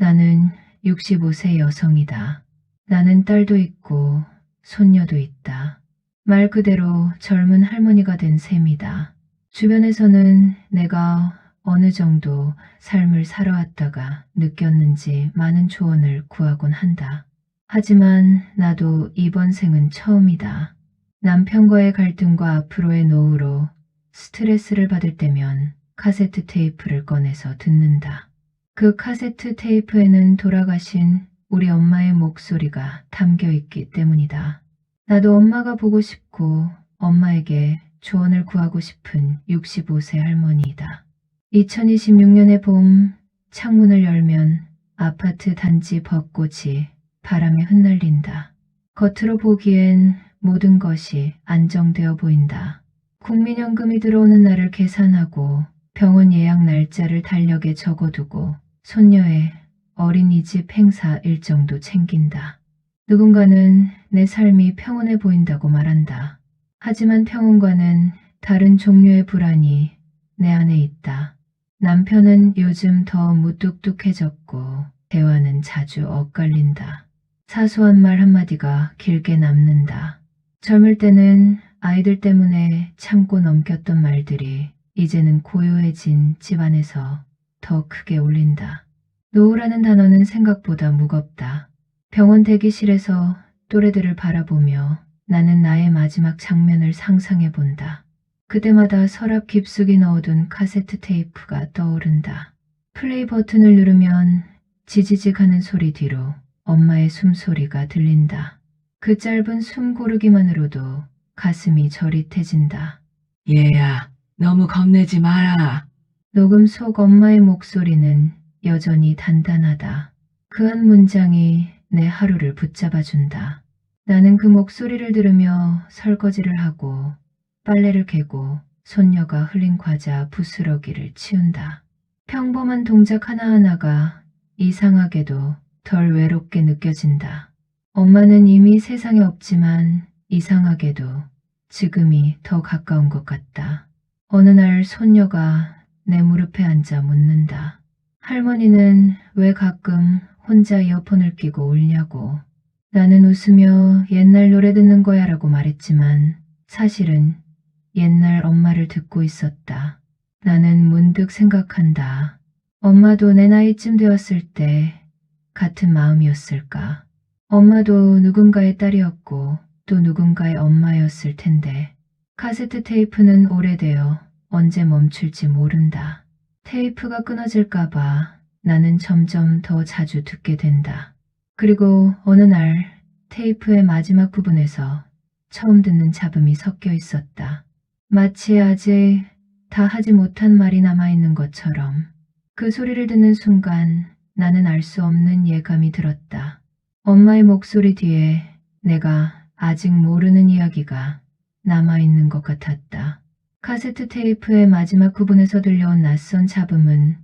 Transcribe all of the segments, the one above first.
나는 65세 여성이다. 나는 딸도 있고 손녀도 있다. 말 그대로 젊은 할머니가 된 셈이다. 주변에서는 내가 어느 정도 삶을 살아왔다가 느꼈는지 많은 조언을 구하곤 한다. 하지만 나도 이번 생은 처음이다. 남편과의 갈등과 앞으로의 노후로 스트레스를 받을 때면 카세트 테이프를 꺼내서 듣는다. 그 카세트 테이프에는 돌아가신 우리 엄마의 목소리가 담겨 있기 때문이다. 나도 엄마가 보고 싶고 엄마에게 조언을 구하고 싶은 65세 할머니이다. 2026년의 봄, 창문을 열면 아파트 단지 벚꽃이 바람에 흩날린다. 겉으로 보기엔 모든 것이 안정되어 보인다. 국민연금이 들어오는 날을 계산하고 병원 예약 날짜를 달력에 적어두고 손녀의 어린이집 행사 일정도 챙긴다. 누군가는 내 삶이 평온해 보인다고 말한다. 하지만 평온과는 다른 종류의 불안이 내 안에 있다. 남편은 요즘 더 무뚝뚝해졌고 대화는 자주 엇갈린다. 사소한 말 한마디가 길게 남는다. 젊을 때는 아이들 때문에 참고 넘겼던 말들이 이제는 고요해진 집안에서 더 크게 울린다. 노후라는 단어는 생각보다 무겁다. 병원 대기실에서 또래들을 바라보며 나는 나의 마지막 장면을 상상해 본다. 그때마다 서랍 깊숙이 넣어둔 카세트 테이프가 떠오른다. 플레이 버튼을 누르면 지지직 하는 소리 뒤로 엄마의 숨소리가 들린다. 그 짧은 숨 고르기만으로도 가슴이 저릿해진다. 얘야, 너무 겁내지 마라. 녹음 속 엄마의 목소리는 여전히 단단하다. 그 한 문장이 내 하루를 붙잡아준다. 나는 그 목소리를 들으며 설거지를 하고 빨래를 개고 손녀가 흘린 과자 부스러기를 치운다. 평범한 동작 하나하나가 이상하게도 덜 외롭게 느껴진다. 엄마는 이미 세상에 없지만 이상하게도 지금이 더 가까운 것 같다. 어느 날 손녀가 내 무릎에 앉아 묻는다. 할머니는 왜 가끔 혼자 이어폰을 끼고 울냐고. 나는 웃으며 옛날 노래 듣는 거야 라고 말했지만 사실은 옛날 엄마를 듣고 있었다. 나는 문득 생각한다. 엄마도 내 나이쯤 되었을 때 같은 마음이었을까. 엄마도 누군가의 딸이었고 또 누군가의 엄마였을 텐데 카세트 테이프는 오래되어 언제 멈출지 모른다. 테이프가 끊어질까봐 나는 점점 더 자주 듣게 된다. 그리고 어느 날 테이프의 마지막 부분에서 처음 듣는 잡음이 섞여 있었다. 마치 아직 다 하지 못한 말이 남아있는 것처럼 그 소리를 듣는 순간 나는 알 수 없는 예감이 들었다. 엄마의 목소리 뒤에 내가 아직 모르는 이야기가 남아있는 것 같았다. 카세트 테이프의 마지막 부분에서 들려온 낯선 잡음은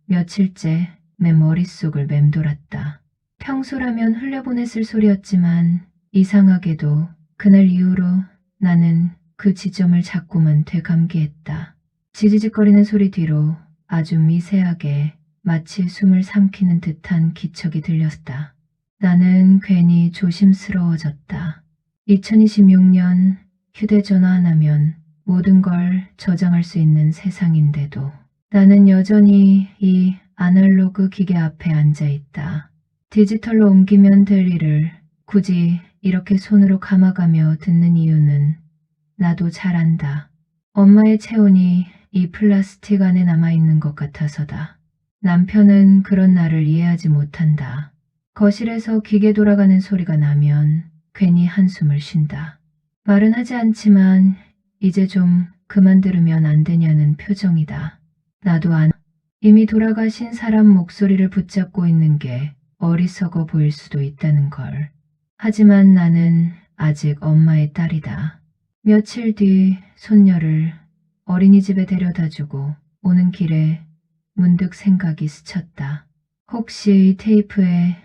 며칠째 내 머릿속을 맴돌았다. 평소라면 흘려보냈을 소리였지만 이상하게도 그날 이후로 나는 그 지점을 자꾸만 되감기했다. 지지직거리는 소리 뒤로 아주 미세하게 마치 숨을 삼키는 듯한 기척이 들렸다. 나는 괜히 조심스러워졌다. 2026년 휴대전화 하나면 모든 걸 저장할 수 있는 세상인데도 나는 여전히 이 아날로그 기계 앞에 앉아있다. 디지털로 옮기면 될 일을 굳이 이렇게 손으로 감아가며 듣는 이유는 나도 잘 안다. 엄마의 체온이 이 플라스틱 안에 남아있는 것 같아서다. 남편은 그런 나를 이해하지 못한다. 거실에서 기계 돌아가는 소리가 나면 괜히 한숨을 쉰다. 말은 하지 않지만 이제 좀 그만 들으면 안 되냐는 표정이다. 나도 이미 돌아가신 사람 목소리를 붙잡고 있는 게 어리석어 보일 수도 있다는 걸. 하지만 나는 아직 엄마의 딸이다. 며칠 뒤 손녀를 어린이집에 데려다주고 오는 길에 문득 생각이 스쳤다. 혹시 이 테이프에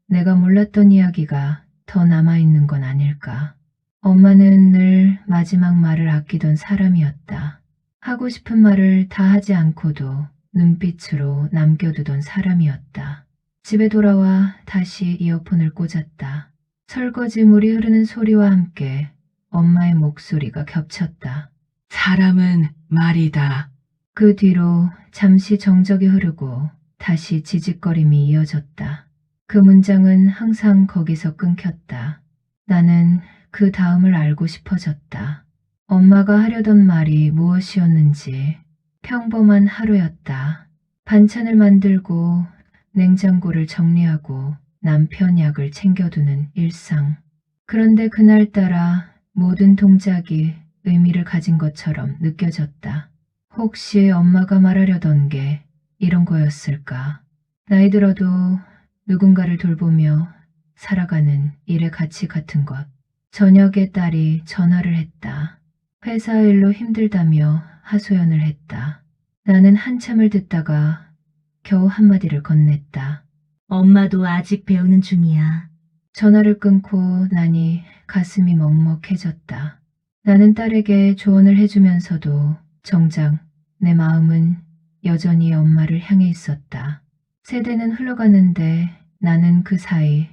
내가 몰랐던 이야기가 더 남아있는 건 아닐까. 엄마는 늘 마지막 말을 아끼던 사람이었다. 하고 싶은 말을 다 하지 않고도 눈빛으로 남겨두던 사람이었다. 집에 돌아와 다시 이어폰을 꽂았다. 설거지 물이 흐르는 소리와 함께 엄마의 목소리가 겹쳤다. 사람은 말이다. 그 뒤로 잠시 정적이 흐르고 다시 지직거림이 이어졌다. 그 문장은 항상 거기서 끊겼다. 나는 그 다음을 알고 싶어졌다. 엄마가 하려던 말이 무엇이었는지. 평범한 하루였다. 반찬을 만들고 냉장고를 정리하고 남편 약을 챙겨두는 일상. 그런데 그날따라 모든 동작이 의미를 가진 것처럼 느껴졌다. 혹시 엄마가 말하려던 게 이런 거였을까? 나이 들어도 누군가를 돌보며 살아가는 일의 가치 같은 것. 저녁에 딸이 전화를 했다. 회사 일로 힘들다며 하소연을 했다. 나는 한참을 듣다가 겨우 한마디를 건넸다. 엄마도 아직 배우는 중이야. 전화를 끊고 나니 가슴이 먹먹해졌다. 나는 딸에게 조언을 해주면서도 정작 내 마음은 여전히 엄마를 향해 있었다. 세대는 흘러가는데 나는 그 사이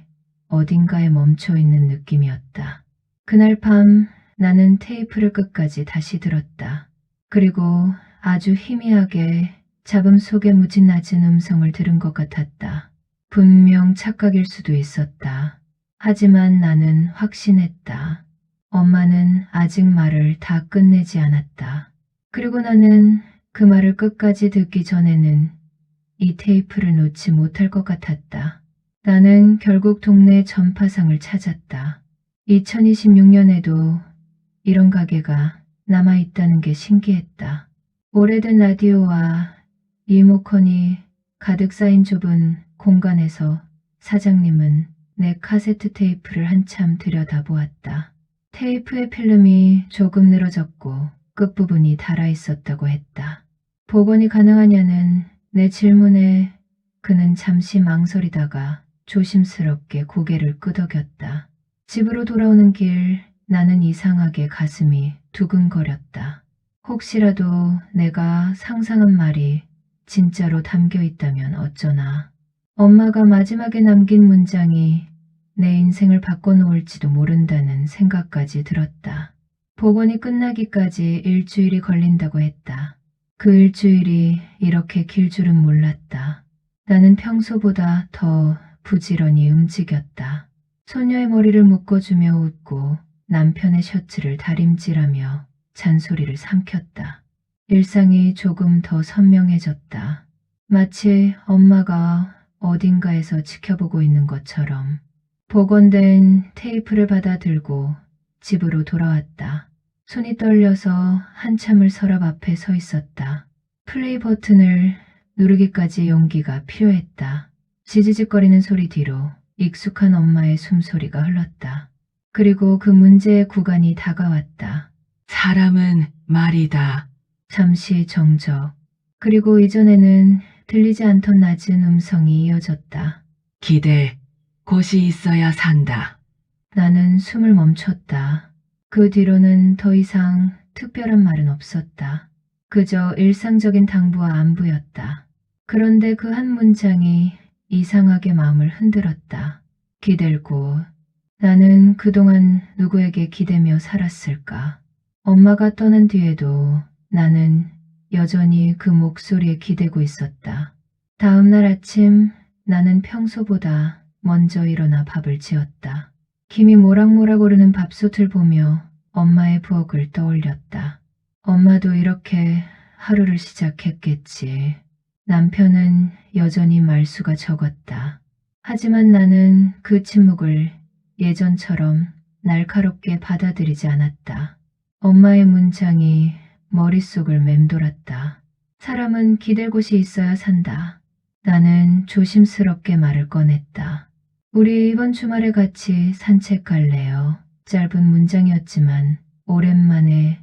어딘가에 멈춰 있는 느낌이었다. 그날 밤 나는 테이프를 끝까지 다시 들었다. 그리고 아주 희미하게 잡음 속에 묻이 낮은 음성을 들은 것 같았다. 분명 착각일 수도 있었다. 하지만 나는 확신했다. 엄마는 아직 말을 다 끝내지 않았다. 그리고 나는 그 말을 끝까지 듣기 전에는 이 테이프를 놓지 못할 것 같았다. 나는 결국 동네 전파상을 찾았다. 2026년에도 이런 가게가 남아있다는 게 신기했다. 오래된 라디오와 리모컨이 가득 쌓인 좁은 공간에서 사장님은 내 카세트 테이프를 한참 들여다보았다. 테이프의 필름이 조금 늘어졌고 끝부분이 닳아있었다고 했다. 복원이 가능하냐는 내 질문에 그는 잠시 망설이다가 조심스럽게 고개를 끄덕였다. 집으로 돌아오는 길 나는 이상하게 가슴이 두근거렸다. 혹시라도 내가 상상한 말이 진짜로 담겨 있다면 어쩌나. 엄마가 마지막에 남긴 문장이 내 인생을 바꿔놓을지도 모른다는 생각까지 들었다. 복원이 끝나기까지 일주일이 걸린다고 했다. 그 일주일이 이렇게 길 줄은 몰랐다. 나는 평소보다 더 부지런히 움직였다. 소녀의 머리를 묶어주며 웃고 남편의 셔츠를 다림질하며 잔소리를 삼켰다. 일상이 조금 더 선명해졌다. 마치 엄마가 어딘가에서 지켜보고 있는 것처럼. 복원된 테이프를 받아 들고 집으로 돌아왔다. 손이 떨려서 한참을 서랍 앞에 서 있었다. 플레이 버튼을 누르기까지 용기가 필요했다. 지지직거리는 소리 뒤로 익숙한 엄마의 숨소리가 흘렀다. 그리고 그 문제의 구간이 다가왔다. 사람은 말이다. 잠시 정적. 그리고 이전에는 들리지 않던 낮은 음성이 이어졌다. 기대, 곳이 있어야 산다. 나는 숨을 멈췄다. 그 뒤로는 더 이상 특별한 말은 없었다. 그저 일상적인 당부와 안부였다. 그런데 그 한 문장이 이상하게 마음을 흔들었다. 기댈 곳. 나는 그동안 누구에게 기대며 살았을까? 엄마가 떠난 뒤에도 나는 여전히 그 목소리에 기대고 있었다. 다음 날 아침 나는 평소보다 먼저 일어나 밥을 지었다. 김이 모락모락 오르는 밥솥을 보며 엄마의 부엌을 떠올렸다. 엄마도 이렇게 하루를 시작했겠지. 남편은 여전히 말수가 적었다. 하지만 나는 그 침묵을 예전처럼 날카롭게 받아들이지 않았다. 엄마의 문장이 머릿속을 맴돌았다. 사람은 기댈 곳이 있어야 산다. 나는 조심스럽게 말을 꺼냈다. 우리 이번 주말에 같이 산책 갈래요. 짧은 문장이었지만 오랜만에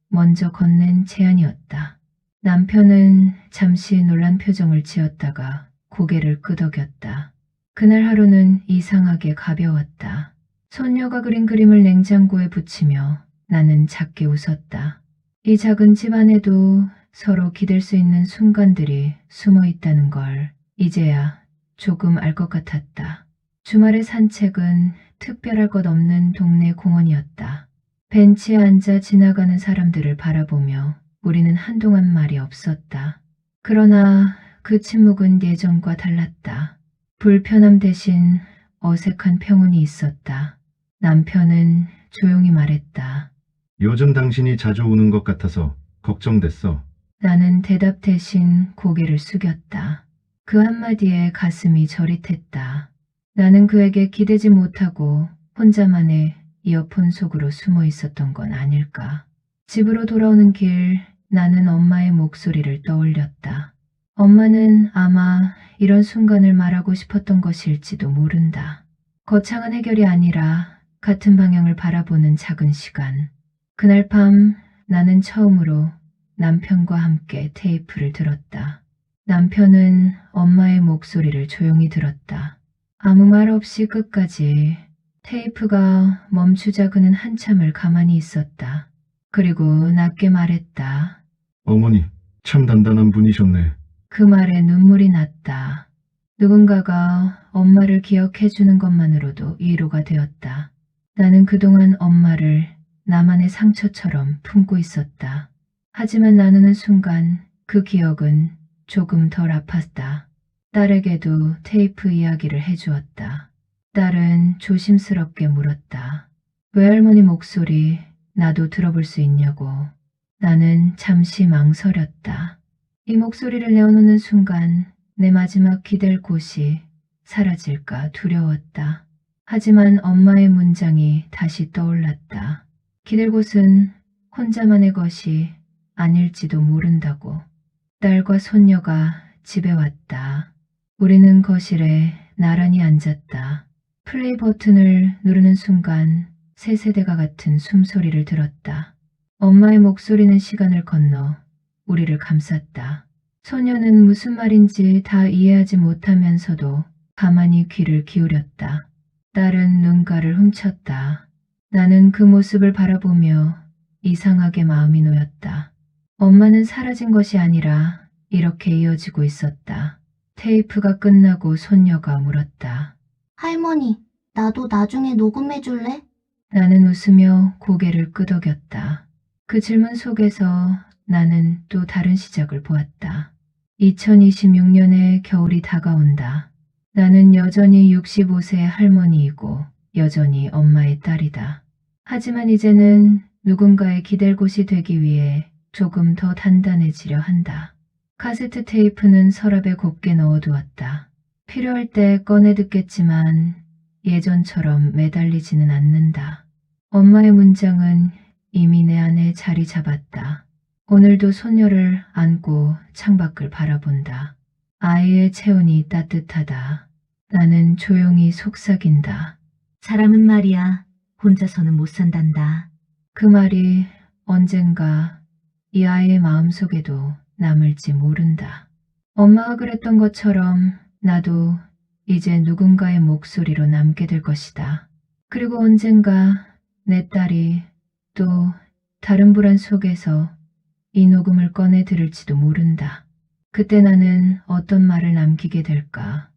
먼저 건넨 제안이었다. 남편은 잠시 놀란 표정을 지었다가 고개를 끄덕였다. 그날 하루는 이상하게 가벼웠다. 손녀가 그린 그림을 냉장고에 붙이며 나는 작게 웃었다. 이 작은 집 안에도 서로 기댈 수 있는 순간들이 숨어 있다는 걸 이제야 조금 알 것 같았다. 주말의 산책은 특별할 것 없는 동네 공원이었다. 벤치에 앉아 지나가는 사람들을 바라보며 우리는 한동안 말이 없었다. 그러나 그 침묵은 예전과 달랐다. 불편함 대신 어색한 평온이 있었다. 남편은 조용히 말했다. 요즘 당신이 자주 우는 것 같아서 걱정됐어. 나는 대답 대신 고개를 숙였다. 그 한마디에 가슴이 저릿했다. 나는 그에게 기대지 못하고 혼자만의 이어폰 속으로 숨어 있었던 건 아닐까. 집으로 돌아오는 길 나는 엄마의 목소리를 떠올렸다. 엄마는 아마 이런 순간을 말하고 싶었던 것일지도 모른다. 거창한 해결이 아니라 같은 방향을 바라보는 작은 시간. 그날 밤 나는 처음으로 남편과 함께 테이프를 들었다. 남편은 엄마의 목소리를 조용히 들었다. 아무 말 없이 끝까지. 테이프가 멈추자 그는 한참을 가만히 있었다. 그리고 낮게 말했다. 어머니, 참 단단한 분이셨네. 그 말에 눈물이 났다. 누군가가 엄마를 기억해 주는 것만으로도 위로가 되었다. 나는 그동안 엄마를 나만의 상처처럼 품고 있었다. 하지만 나누는 순간 그 기억은 조금 덜 아팠다. 딸에게도 테이프 이야기를 해주었다. 딸은 조심스럽게 물었다. 외할머니 목소리 나도 들어볼 수 있냐고. 나는 잠시 망설였다. 이 목소리를 내어놓는 순간 내 마지막 기댈 곳이 사라질까 두려웠다. 하지만 엄마의 문장이 다시 떠올랐다. 기댈 곳은 혼자만의 것이 아닐지도 모른다고. 딸과 손녀가 집에 왔다. 우리는 거실에 나란히 앉았다. 플레이 버튼을 누르는 순간 새 세대가 같은 숨소리를 들었다. 엄마의 목소리는 시간을 건너 우리를 감쌌다. 소녀는 무슨 말인지 다 이해하지 못하면서도 가만히 귀를 기울였다. 딸은 눈가를 훔쳤다. 나는 그 모습을 바라보며 이상하게 마음이 놓였다. 엄마는 사라진 것이 아니라 이렇게 이어지고 있었다. 테이프가 끝나고 손녀가 물었다. 할머니, 나도 나중에 녹음해줄래? 나는 웃으며 고개를 끄덕였다. 그 질문 속에서 나는 또 다른 시작을 보았다. 2026년의 겨울이 다가온다. 나는 여전히 65세의 할머니이고 여전히 엄마의 딸이다. 하지만 이제는 누군가의 기댈 곳이 되기 위해 조금 더 단단해지려 한다. 카세트 테이프는 서랍에 곱게 넣어두었다. 필요할 때 꺼내 듣겠지만 예전처럼 매달리지는 않는다. 엄마의 문장은 이미 내 안에 자리 잡았다. 오늘도 손녀를 안고 창밖을 바라본다. 아이의 체온이 따뜻하다. 나는 조용히 속삭인다. 사람은 말이야, 혼자서는 못 산단다. 그 말이 언젠가 이 아이의 마음속에도 남을지 모른다. 엄마가 그랬던 것처럼 나도 이제 누군가의 목소리로 남게 될 것이다. 그리고 언젠가 내 딸이 또 다른 불안 속에서 이 녹음을 꺼내 들을지도 모른다. 그때 나는 어떤 말을 남기게 될까?